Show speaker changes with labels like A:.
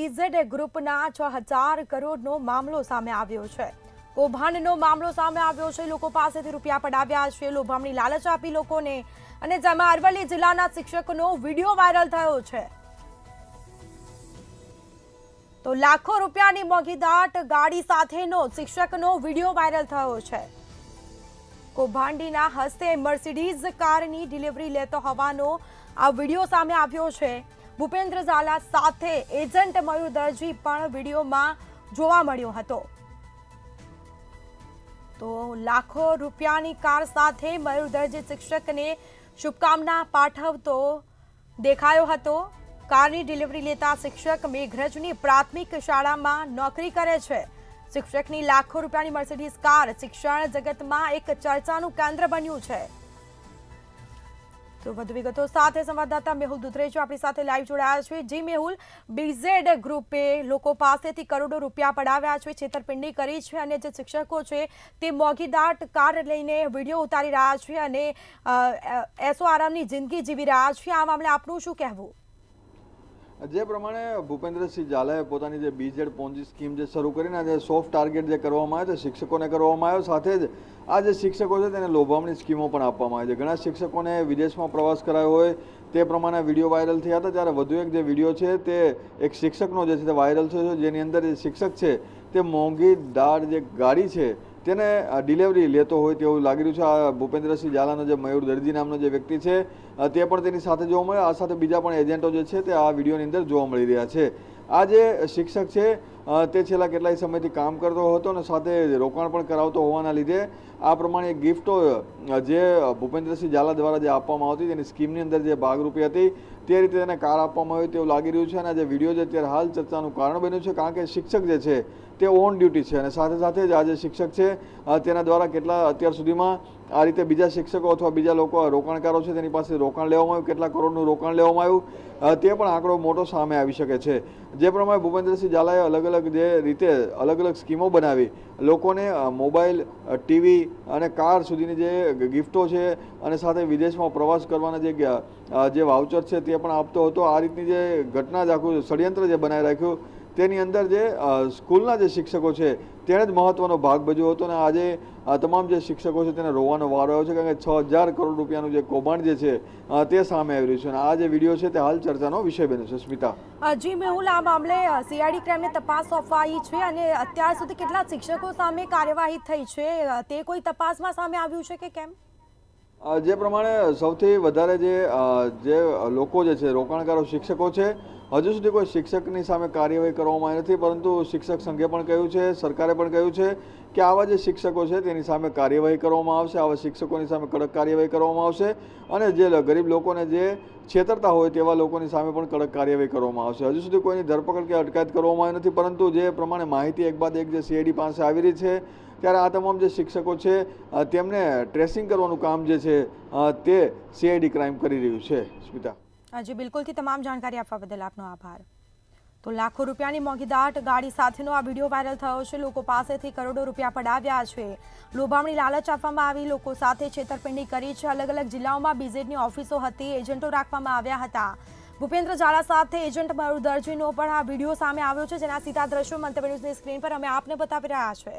A: BZ ગ્રુપના 6000 કરોડનો મામલો સામે આવ્યો છે। કૌભાંડનો મામલો સામે આવ્યો છે। લોકો પાસેથી રૂપિયા પડાવ્યા છે, લોભામણી લાલચ આપી લોકોને, અને જેમાં અરવલ્લી જિલ્લાના શિક્ષકનો વિડીયો વાયરલ થયો છે। તો લાખો રૂપિયાની મોંઘીદાટ ગાડી સાથેનો શિક્ષકનો વિડીયો વાયરલ થયો છે। કૌભાંડીના હસ્તે મર્સિડીઝ કારની ડિલિવરી લેતો હોવાનો આ વિડીયો સામે આવ્યો છે। ભૂપેન્દ્ર ઝાલા સાથે એજન્ટ મયુર દરજી પણ વિડીયોમાં જોવા મળ્યો હતો। તો લાખો રૂપિયાની કાર સાથે મયુર દરજી શિક્ષકને શુભકામના પાઠવતો દેખાયો હતો। કારની ડિલિવરી લેતા શિક્ષક મેઘરજની પ્રાથમિક શાળામાં નોકરી કરે છે। શિક્ષકની લાખો રૂપિયાની મર્સિડીઝ કાર શિક્ષણ જગતમાં એક ચર્ચાનું કેન્દ્ર બન્યું છે। તો વધુ વિગતો સાથે સંવાદદાતા મેહુલ દુધરેજો આપણી સાથે લાઈવ જોડાયા છે। જી મેહુલ, બીઝેડ ગ્રુપે લોકો પાસેથી કરોડો રૂપિયા પડાવ્યા છે, છેતરપિંડી કરી છે, અને જે શિક્ષકો છે તે મોંઘીદાટ કાર લઈને વિડીયો ઉતારી રહ્યા છે અને એસો આરામની જિંદગી જીવી રહ્યા છે। આ મામલે આપનું શું કહેવું?
B: જે પ્રમાણે ભૂપેન્દ્રસિંહ ઝાલાએ પોતાની જે બીઝેડ પોન્જી સ્કીમ જે શરૂ કરીને જે સોફ્ટ ટાર્ગેટ જે કરવામાં આવ્યો તે શિક્ષકોને કરવામાં આવ્યો, સાથે જ આ જે શિક્ષકો છે તેને લોભામણી સ્કીમો પણ આપવામાં આવી છે। ઘણા શિક્ષકોને વિદેશમાં પ્રવાસ કરાયો હોય તે પ્રમાણે વિડીયો વાયરલ થયા હતા। ત્યારે વધુ એક જે વિડીયો છે તે એક શિક્ષકનો જે છે તે વાયરલ થયો છે, જેની અંદર જે શિક્ષક છે તે મોંઘીદાટ જે ગાડી છે તેને ડિલિવરી લેતો હોય તેવું લાગી રહ્યું છે। આ ભૂપેન્દ્રસિંહ ઝાલાનો જે મયુર દરજી નામનો જે વ્યક્તિ છે તે પણ તેની સાથે જોવા મળે, આ સાથે બીજા પણ એજન્ટો જે છે તે આ વિડીયોની અંદર જોવા મળી રહ્યા છે। આ જે શિક્ષક છે તે છેલ્લા કેટલાય સમયથી કામ કરતો હતો અને સાથે રોકાણ પણ કરાવતો હોવાના લીધે આ પ્રમાણે ગિફ્ટો જે ભૂપેન્દ્રસિંહ ઝાલા દ્વારા જે આપવામાં આવતી તેની સ્કીમની અંદર જે ભાગરૂપી હતી તે રીતે તેને કાર આપવામાં આવી તેવું લાગી રહ્યું છે। અને આ જે વિડીયો છે અત્યારે હાલ ચર્ચાનું કારણ બન્યું છે, કારણ કે શિક્ષક જે છે તે ઓન ડ્યુટી છે અને સાથે સાથે જ આ જે શિક્ષક છે તેના દ્વારા કેટલા અત્યાર સુધીમાં આ રીતે બીજા શિક્ષકો અથવા બીજા લોકો રોકાણકારો છે તેની પાસે રોકાણ લેવામાં આવ્યું, કેટલા કરોડનું રોકાણ લેવામાં આવ્યું તે પણ આંકડો મોટો સામે આવી શકે છે। જે પ્રમાણે ભૂપેન્દ્રસિંહ ઝાલાએ અલગ અલગ જે રીતે અલગ અલગ સ્કીમો બનાવી લોકોને મોબાઈલ, ટીવી અને કાર સુધીની જે ગિફ્ટો છે અને સાથે વિદેશમાં પ્રવાસ કરવાના જે વાઉચર છે તે પણ આપતો હતો। આ રીતની જે ઘટના જ આખું ષડયંત્ર જે બનાવી રાખ્યું તેની અંદર જે સ્કૂલના જે શિક્ષકો છે તેણે જ મહત્વનો ભાગ ભજવ્યો હતો અને આજે તમામ જે શિક્ષકો છે તેને રોવાનો વારો આવ્યો છે, કારણ કે 6000 કરોડ રૂપિયાનું જે કૌભાંડ જે છે તે સામે આવી રહ્યું છે અને આ જે વિડીયો છે તે હાલ ચર્ચાનો વિષય બન્યો છે। સ્મિતા,
A: જી મેહુલ, આ મામલે સીઆઈડી ક્રાઇમને તપાસ સોંપાઈ છે અને અત્યાર સુધી કેટલા શિક્ષકો સામે કાર્યવાહી થઈ છે તે કોઈ તપાસમાં સામે આવ્યું છે કે કેમ?
B: જે પ્રમાણે સૌથી વધારે જે લોકો જે છે રોકાણકારો શિક્ષકો છે, હજુ સુધી કોઈ શિક્ષકની સામે કાર્યવાહી કરવામાં આવી નથી, પરંતુ શિક્ષક સંઘે પણ કહ્યું છે, સરકારે પણ કહ્યું છે કે આવા જે શિક્ષકો છે તેની સામે કાર્યવાહી કરવામાં આવશે, આવા શિક્ષકોની સામે કડક કાર્યવાહી કરવામાં આવશે અને જે ગરીબ લોકોને જે છેતરતા હોય તેવા લોકોની સામે પણ કડક કાર્યવાહી કરવામાં આવશે। હજુ સુધી કોઈની ધરપકડ કે અટકાયત કરવામાં આવી નથી, પરંતુ જે પ્રમાણે માહિતી એક બાદ એક જે સીઆઈડી પાસે આવી રહી છે ત્યારે આ તમામ જે શિક્ષકો છે તેમને ટ્રેસિંગ કરવાનું કામ જે છે તે સીઆઈડી ક્રાઇમ કરી રહ્યું છે। સ્મિતા,
A: જી બિલકુલથી તમામ જાણકારી આપવા બદલ આપનો આભાર। તો લાખો રૂપિયાની મોંઘીદાટ ગાડી સાથેનો આ વિડીયો વાયરલ થયો છે। લોકો પાસેથી કરોડો રૂપિયા પડાવ્યા છે, લોભામણી લાલચ આપવામાં આવી, લોકો સાથે છેતરપિંડી કરી છે। અલગ અલગ જિલ્લાઓમાં બીઝેડની ઓફિસો હતી, એજન્ટો રાખવામાં આવ્યા હતા। ભૂપેન્દ્ર ઝાલા સાથે એજન્ટ મયુર દરજીનો પણ આ વિડીયો સામે આવ્યો છે, જેના સીધા દ્રશ્યો મંતવ્ય ન્યૂઝની સ્ક્રીન પર અમે આપને બતાવી રહ્યા છે।